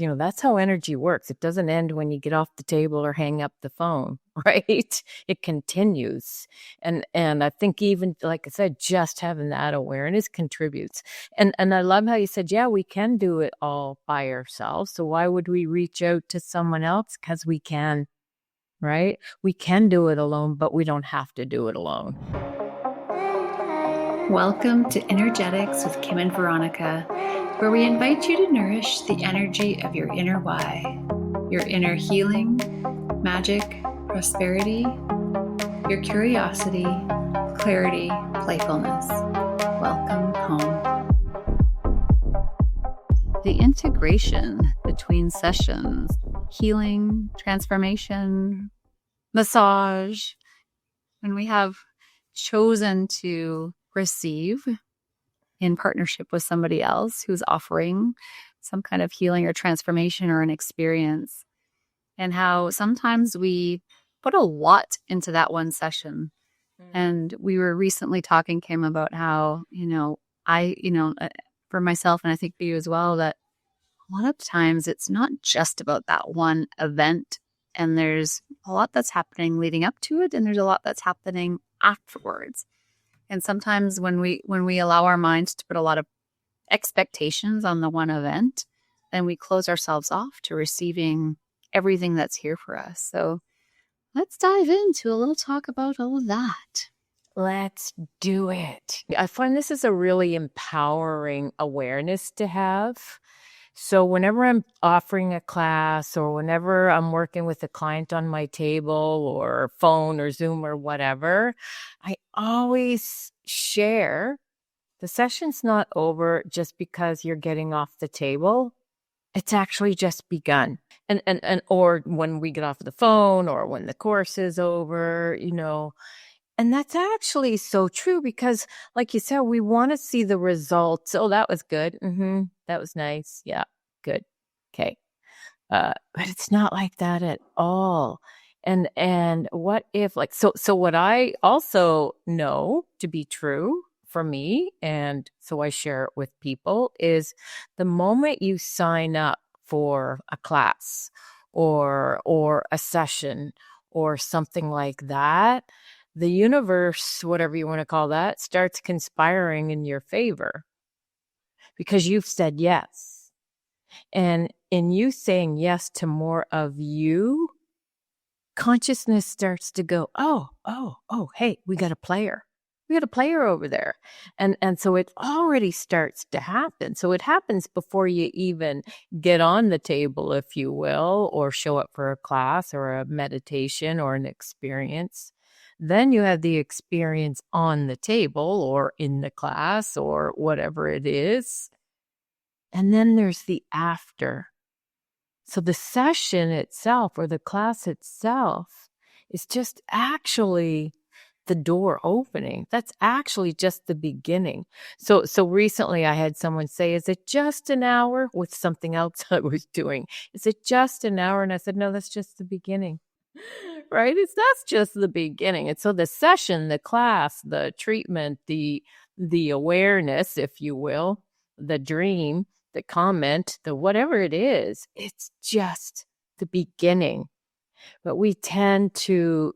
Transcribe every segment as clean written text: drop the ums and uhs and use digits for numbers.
That's how energy works. It doesn't end when you get off the table or hang up the phone, right? It continues. And I think even, like I said, just having that awareness contributes. And I love how you said, yeah, we can do it all by ourselves. So why would we reach out to someone else? Because we can, right? We can do it alone, but we don't have to do it alone. Welcome to Energetics with Kim and Veronica, where we invite you to nourish the energy of your inner why, your inner healing, magic, prosperity, your curiosity, clarity, playfulness. Welcome home. The integration between sessions, healing, transformation, massage, when we have chosen to receive in partnership with somebody else who's offering some kind of healing or transformation or an experience, and how sometimes we put a lot into that one session. And we were recently talking, Kim, about how, for myself, and I think for you as well, that a lot of times it's not just about that one event, and there's a lot that's happening leading up to it, and there's a lot that's happening afterwards. And sometimes when we allow our minds to put a lot of expectations on the one event, then we close ourselves off to receiving everything that's here for us. So let's dive into a little talk about all of that. Let's do it. I find this is a really empowering awareness to have. So whenever I'm offering a class or whenever I'm working with a client on my table or phone or Zoom or whatever, I always share the session's not over just because you're getting off the table. It's actually just begun. And or when we get off the phone or when the course is over, and that's actually so true because, like you said, we want to see the results. Oh, that was good. That was nice. Yeah, good. Okay. But it's not like that at all. And what if, so what I also know to be true for me, and so I share it with people, is the moment you sign up for a class or a session or something like that, the universe, whatever you want to call that, starts conspiring in your favor because you've said yes. And in you saying yes to more of you, consciousness starts to go, oh, hey, we got a player. We got a player over there. And so it already starts to happen. So it happens before you even get on the table, if you will, or show up for a class or a meditation or an experience. Then you have the experience on the table or in the class or whatever it is. And then there's the after. So the session itself or the class itself is just actually the door opening. That's actually just the beginning. So recently I had someone say, is it just an hour with something else I was doing? Is it just an hour? And I said, no, that's just the beginning. Right? That's just the beginning. And so the session, the class, the treatment, the awareness, if you will, the dream, the comment, the whatever it is, it's just the beginning. But we tend to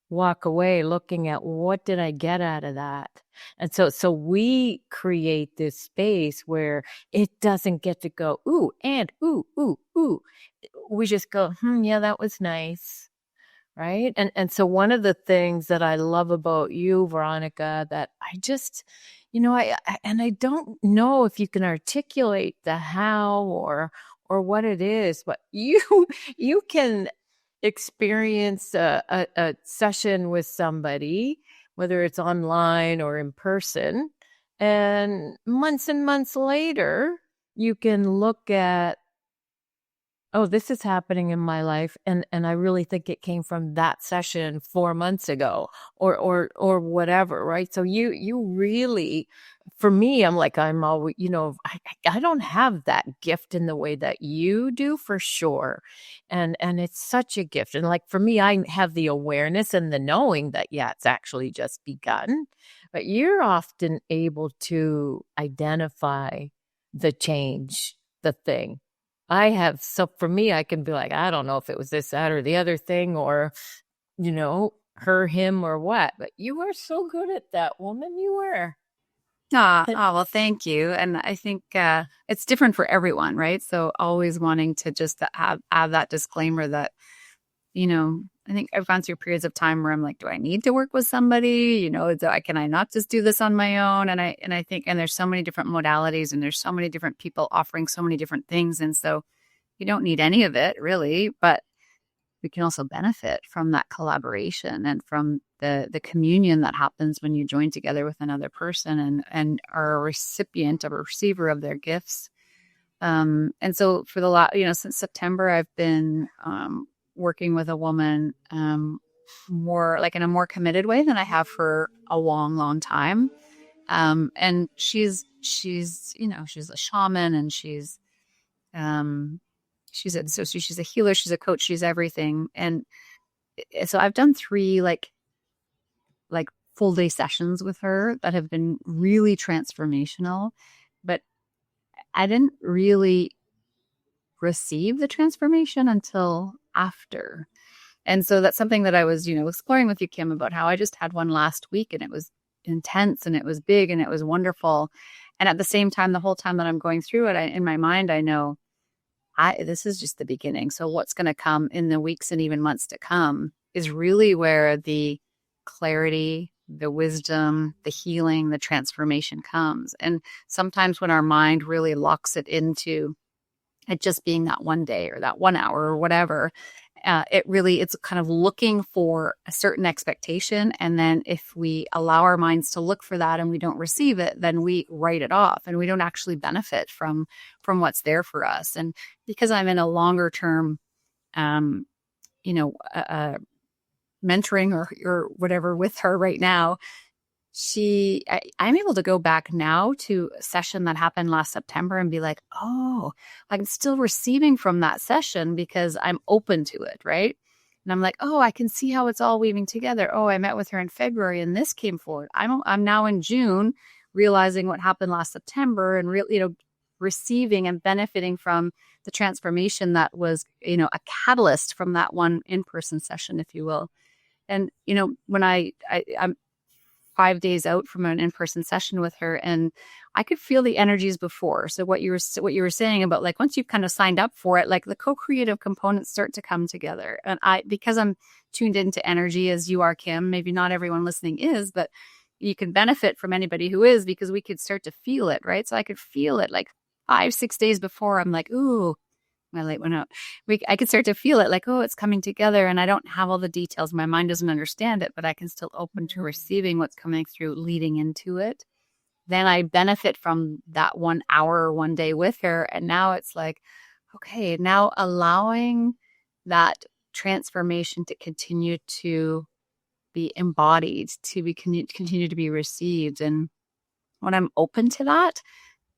walk away looking at what did I get out of that? And so we create this space where it doesn't get to go, ooh, and ooh. We just go, yeah, that was nice. Right. And so one of the things that I love about you, Veronica, that I just, I don't know if you can articulate the how or what it is, but you can experience a session with somebody, whether it's online or in person, and months later, you can look at, oh, this is happening in my life. And I really think it came from that session 4 months ago or whatever. Right. So you really, for me, I'm always, I don't have that gift in the way that you do for sure. And it's such a gift. And like, for me, I have the awareness and the knowing that, yeah, it's actually just begun, but you're often able to identify the change, the thing. I have, so for me, I can be like, I don't know if it was this, that, or the other thing, or, her, him, or what. But you were so good at that, woman. You were. Well, thank you. And I think it's different for everyone, right? So always wanting to just have that disclaimer that, I think I've gone through periods of time where I'm like, do I need to work with somebody? Can I not just do this on my own? And I think, and there's so many different modalities and there's so many different people offering so many different things. And so you don't need any of it really, but we can also benefit from that collaboration and from the communion that happens when you join together with another person and are a recipient, a receiver of their gifts. And so for the last, since September, I've been working with a woman more like in a more committed way than I have for a long, long time. And she's a shaman, and um, she's a healer, she's a coach, she's everything. And so I've done 3 like full day sessions with her that have been really transformational, but I didn't really receive the transformation until after. And so that's something that I was, exploring with you, Kim, about how I just had one last week and it was intense and it was big and it was wonderful. And at the same time, the whole time that I'm going through it, in my mind, I know this is just the beginning. So what's going to come in the weeks and even months to come is really where the clarity, the wisdom, the healing, the transformation comes. And sometimes when our mind really locks it into it just being that one day or that 1 hour or whatever, it's kind of looking for a certain expectation. And then if we allow our minds to look for that and we don't receive it, then we write it off and we don't actually benefit from what's there for us. And because I'm in a longer term, mentoring or whatever with her right now, I'm able to go back now to a session that happened last September and be like, oh, I'm still receiving from that session because I'm open to it, right? And I'm like, oh, I can see how it's all weaving together. Oh, I met with her in February and this came forward. I'm now in June realizing what happened last September and receiving and benefiting from the transformation that was, a catalyst from that one in-person session, if you will. And, when I'm 5 days out from an in-person session with her, and I could feel the energies before. So what you were saying about like once you've kind of signed up for it, like the co-creative components start to come together. And because I'm tuned into energy as you are, Kim, maybe not everyone listening is, but you can benefit from anybody who is, because we could start to feel it, right? So I could feel it like 5-6 days before. I'm like, ooh, my light went out. I could start to feel it like, oh, it's coming together. And I don't have all the details. My mind doesn't understand it, but I can still open to receiving what's coming through leading into it. Then I benefit from that 1 hour or 1 day with her. And now it's like, okay, now allowing that transformation to continue to be embodied, to be continue to be received. And when I'm open to that,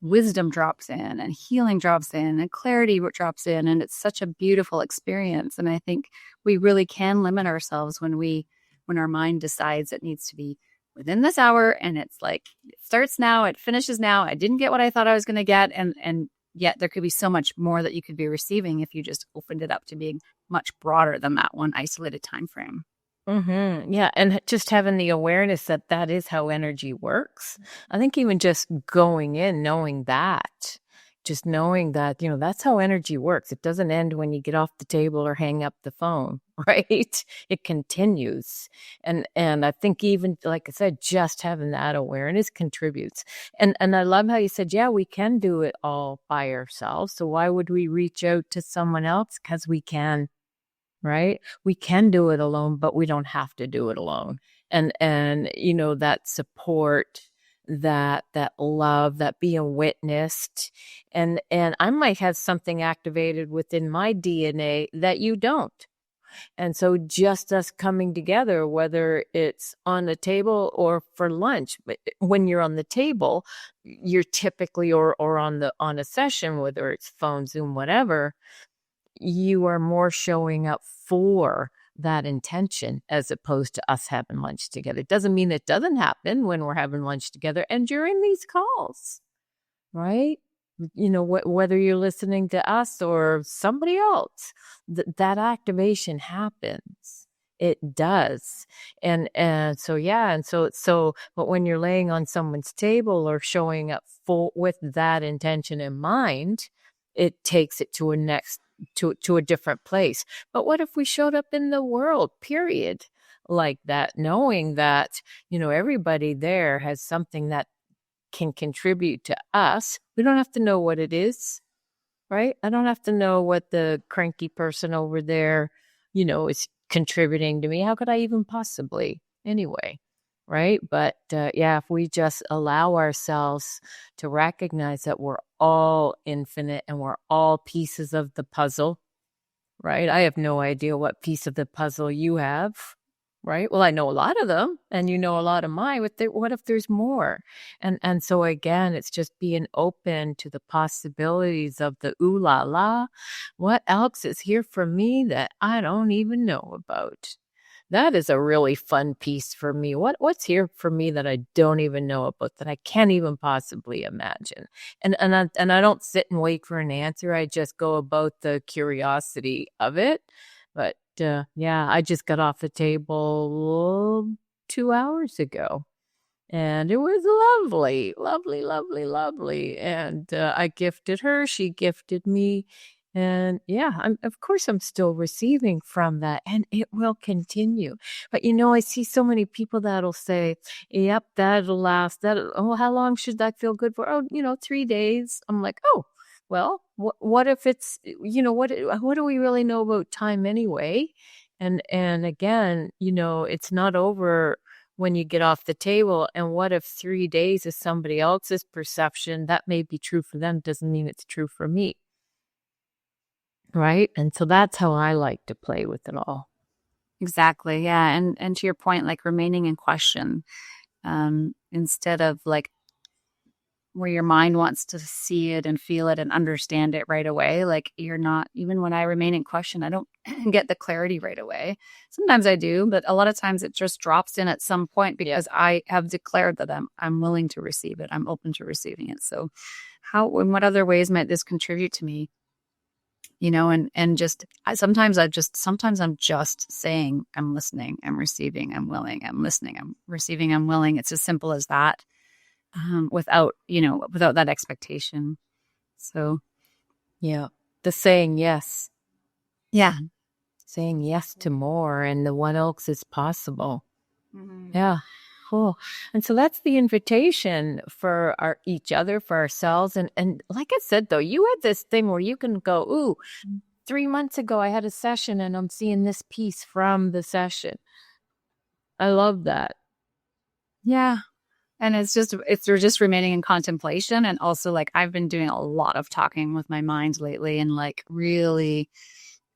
wisdom drops in and healing drops in and clarity drops in, and it's such a beautiful experience. And I think we really can limit ourselves when our mind decides it needs to be within this hour, and it's like it starts now, it finishes now, I didn't get what I thought I was going to get, and yet there could be so much more that you could be receiving if you just opened it up to being much broader than that one isolated time frame. Yeah. And just having the awareness that that is how energy works. I think even just going in, knowing that, just knowing that, that's how energy works. It doesn't end when you get off the table or hang up the phone, right? It continues. And I think even, like I said, just having that awareness contributes. And I love how you said, yeah, we can do it all by ourselves. So why would we reach out to someone else? Because we can. Right? We can do it alone, but we don't have to do it alone. And that support, that love, that being witnessed. And I might have something activated within my DNA that you don't. And so just us coming together, whether it's on the table or for lunch, but when you're on the table, you're typically or on a session, whether it's phone, Zoom, whatever, you are more showing up for that intention as opposed to us having lunch together. It doesn't mean it doesn't happen when we're having lunch together and during these calls, right? whether you're listening to us or somebody else, that activation happens. It does. And so, yeah. And but when you're laying on someone's table or showing up full with that intention in mind, it takes it to a different place. But what if we showed up in the world, period, like that, knowing that, everybody there has something that can contribute to us. We don't have to know what it is, right? I don't have to know what the cranky person over there, is contributing to me. How could I even possibly anyway? Right. But yeah, if we just allow ourselves to recognize that we're all infinite and we're all pieces of the puzzle, right? I have no idea what piece of the puzzle you have, right? Well, I know a lot of them and you know a lot of mine. What if there's more? And so again, it's just being open to the possibilities of the ooh la la. What else is here for me that I don't even know about? That is a really fun piece for me. What's here for me that I don't even know about, that I can't even possibly imagine? And I don't sit and wait for an answer. I just go about the curiosity of it. But yeah, I just got off the table 2 hours ago. And it was lovely, lovely, lovely, lovely. And I gifted her, she gifted me. And yeah, of course, I'm still receiving from that, and it will continue. But I see so many people that'll say, yep, that'll last. Oh, how long should that feel good for? Oh, 3 days. I'm like, oh, well, what if it's, what do we really know about time anyway? And again, it's not over when you get off the table. And what if 3 days is somebody else's perception? That may be true for them, doesn't mean it's true for me. Right? And so that's how I like to play with it all. Exactly. Yeah. And to your point, like remaining in question, instead of like where your mind wants to see it and feel it and understand it right away. Like you're not, even when I remain in question, I don't get the clarity right away. Sometimes I do, but a lot of times it just drops in at some point because I have declared that I'm willing to receive it. I'm open to receiving it. So in what other ways might this contribute to me? And just sometimes I'm just saying, I'm listening, I'm receiving, I'm willing, I'm listening, I'm receiving, I'm willing. It's as simple as that. Without that expectation. So, yeah, the saying yes. Yeah. Saying yes to more and the what else is possible. Mm-hmm. Yeah. Cool. And so that's the invitation for each other, for ourselves. And like I said, though, you had this thing where you can go, ooh, 3 months ago, I had a session and I'm seeing this piece from the session. I love that. Yeah. And we're just remaining in contemplation. And also like, I've been doing a lot of talking with my mind lately and like really,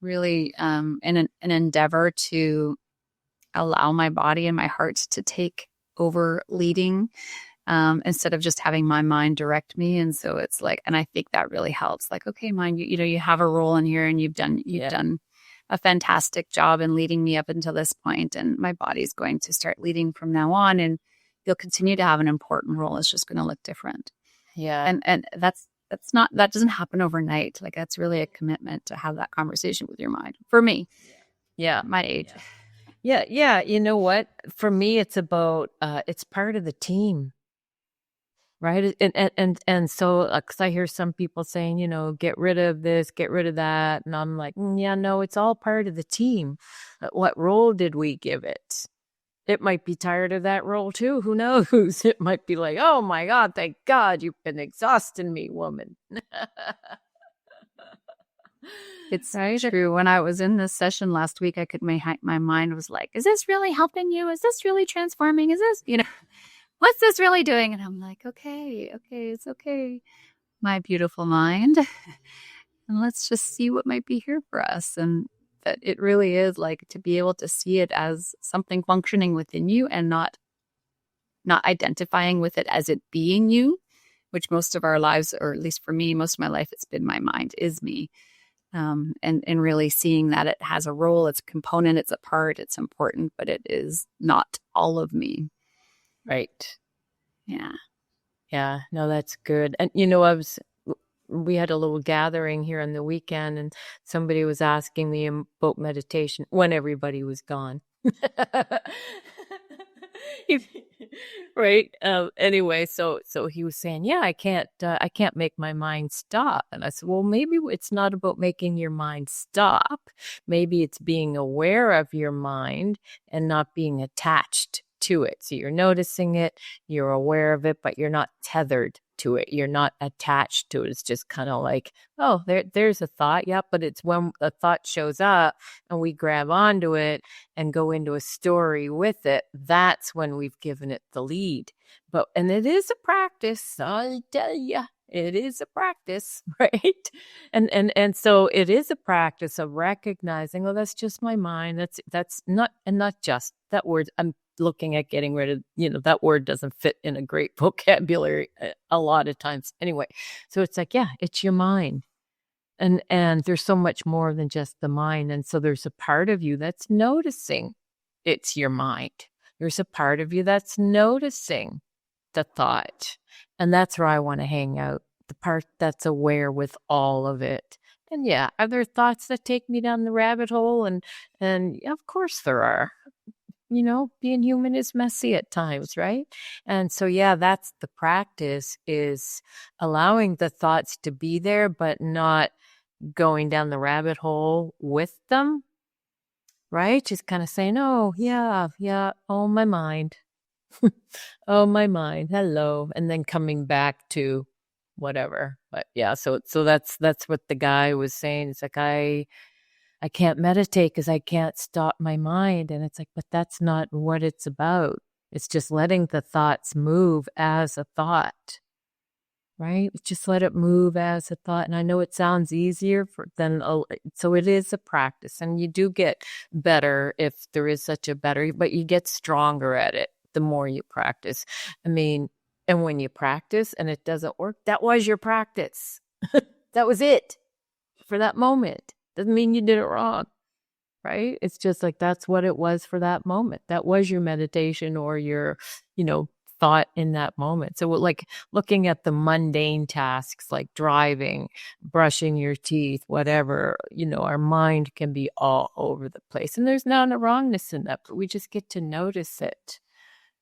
really, in an endeavor to allow my body and my heart to take over leading, instead of just having my mind direct me. And so it's like, and I think that really helps. Like, okay, mind, you have a role in here and you've done a fantastic job in leading me up until this point, and my body's going to start leading from now on, and you'll continue to have an important role. It's just going to look different. Yeah. And that doesn't happen overnight. Like that's really a commitment to have that conversation with your mind. For me. Yeah. My age. Yeah. Yeah. You know what? For me, it's about, it's part of the team. Right. And so, because I hear some people saying, get rid of this, get rid of that. And I'm like, yeah, no, it's all part of the team. What role did we give it? It might be tired of that role too. Who knows? It might be like, oh my God, thank God you've been exhausting me, woman. It's true. When I was in this session last week, my mind was like, is this really helping you? Is this really transforming? Is this, what's this really doing? And I'm like, okay, it's okay. My beautiful mind. And let's just see what might be here for us. And that it really is like to be able to see it as something functioning within you and not identifying with it as it being you, which most of our lives, or at least for me, most of my life, it's been my mind is me. And really seeing that it has a role, it's a component, it's a part, it's important, but it is not all of me. Right. Yeah. Yeah. No, that's good. And we had a little gathering here on the weekend, and somebody was asking me about meditation when everybody was gone. Right. Anyway, so he was saying, yeah, I can't make my mind stop. And I said, well, maybe it's not about making your mind stop. Maybe it's being aware of your mind and not being attached to it. So you're noticing it, you're aware of it, but you're not tethered to it. You're not attached to it. It's just kind of like, oh, there's a thought. Yeah. But it's when a thought shows up and we grab onto it and go into a story with it, that's when we've given it the lead. And it is a practice, I'll tell you. It is a practice, right? And so it is a practice of recognizing, oh, that's just my mind. That's not, and not just that word. I'm looking at getting rid of, that word doesn't fit in a great vocabulary a lot of times. Anyway, so it's like, yeah, it's your mind. And there's so much more than just the mind. And so there's a part of you that's noticing it's your mind. There's a part of you that's noticing the thought. And that's where I want to hang out, the part that's aware with all of it. And yeah, are there thoughts that take me down the rabbit hole? And of course there are. Being human is messy at times, right? And so, yeah, that's the practice, is allowing the thoughts to be there, but not going down the rabbit hole with them, right? Just kind of saying, oh, yeah, oh, my mind. Oh, my mind. Hello. And then coming back to whatever. But yeah, so that's what the guy was saying. It's like, I can't meditate because I can't stop my mind. And it's like, but that's not what it's about. It's just letting the thoughts move as a thought, right? Just let it move as a thought. And I know it sounds easier so it is a practice, and you do get better if there is such a better, but you get stronger at it the more you practice. I mean, and when you practice and it doesn't work, that was your practice. That was it for that moment. Doesn't mean you did it wrong, right? It's just like, that's what it was for that moment. That was your meditation or your, thought in that moment. So like looking at the mundane tasks like driving, brushing your teeth, whatever, our mind can be all over the place. And there's not a wrongness in that, but we just get to notice it.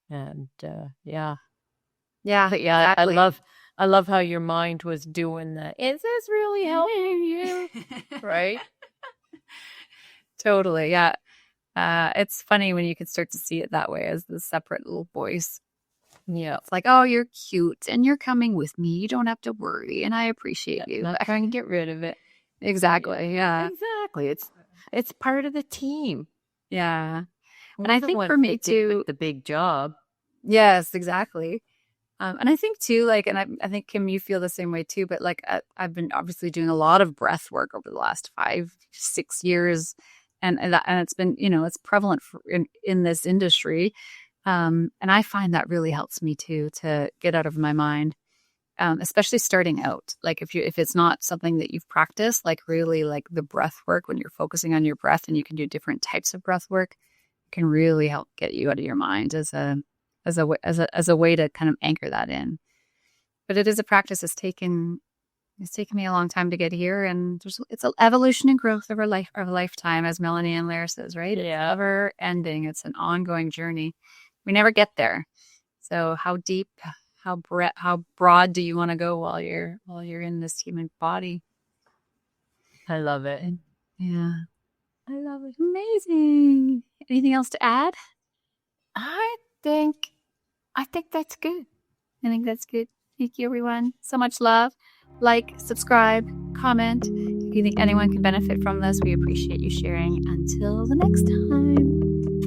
And yeah. Yeah. But yeah, exactly. I love how your mind was doing that. Is this really helping you? Right? Totally. Yeah. It's funny when you can start to see it that way, as the separate little voice. Yeah. It's like, oh, you're cute and you're coming with me. You don't have to worry. And I appreciate you. Not trying to get rid of it. Exactly. Yeah. Exactly. It's part of the team. Yeah. And I think for me too, the big job. Yes, exactly. And I think too, like, and I think, Kim, you feel the same way too, but like, I've been obviously doing a lot of breath work over the last 5-6 years. And it's been, it's prevalent in this industry. And I find that really helps me too, to get out of my mind, especially starting out. Like if it's not something that you've practiced, like really like the breath work, when you're focusing on your breath and you can do different types of breath work, can really help get you out of your mind as a way to kind of anchor that in. But it is a practice. It's taken me a long time to get here, and it's an evolution and growth of a lifetime, as Melanie and Lair says, right? Yeah. It's never ending. It's an ongoing journey. We never get there. So how deep, how broad do you want to go while you're in this human body? I love it. Yeah. I love it. Amazing. Anything else to add? I think that's good. I think that's good. Thank you, everyone. So much love. Like, subscribe, comment. If you think anyone can benefit from this, we appreciate you sharing. Until the next time.